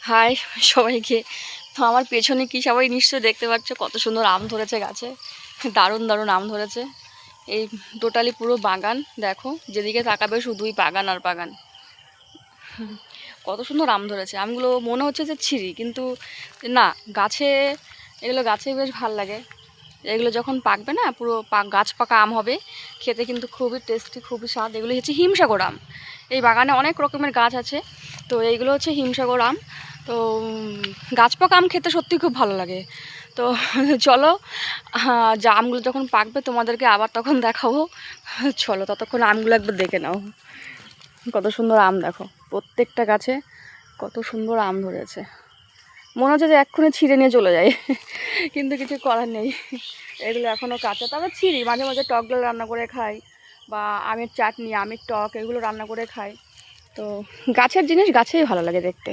High সবাইকে। তো আমার পেছনে কি সবাই নিশ্চয়ই দেখতে পাচ্ছ কত সুন্দর আম ধরেছে গাছে। দারুণ দারুণ আম ধরেছে। এই টোটালি পুরো বাগান দেখো, যেদিকে তাকাবে শুধুই বাগান আর বাগান। কত সুন্দর আম ধরেছে। আমগুলো মনে হচ্ছে যে ছিঁড়ি, কিন্তু না, গাছে এগুলো গাছে বেশ ভাল লাগে। এগুলো যখন পাকবে না, পুরো গাছ পাকা আম হবে, খেতে কিন্তু খুবই টেস্টি, খুবই স্বাদ। এগুলো হচ্ছে হিমসাগর আম। এই বাগানে অনেক রকমের গাছ আছে, তো এইগুলো হচ্ছে হিমসাগর আম। তো গাছ পাকা আম খেতে সত্যিই খুব ভালো লাগে। তো চলো, যা আমগুলো যখন পাকবে তোমাদেরকে আবার তখন দেখাবো। চলো, ততক্ষণ আমগুলো একবার দেখে নাও। কত সুন্দর আম দেখো, প্রত্যেকটা গাছে কত সুন্দর আম ধরেছে। মনে হচ্ছে যে এক্ষুনি ছিঁড়ে নিয়ে চলে যায়, কিন্তু কিছু করার নেই। এগুলো এখনও কাঁচা, তবে ছিঁড়ি মাঝে মাঝে, টক ডাল রান্না করে খাই, বা আমের চাটনি, আমের টক, এগুলো রান্না করে খাই। তো গাছের জিনিস গাছেই ভালো লাগে দেখতে।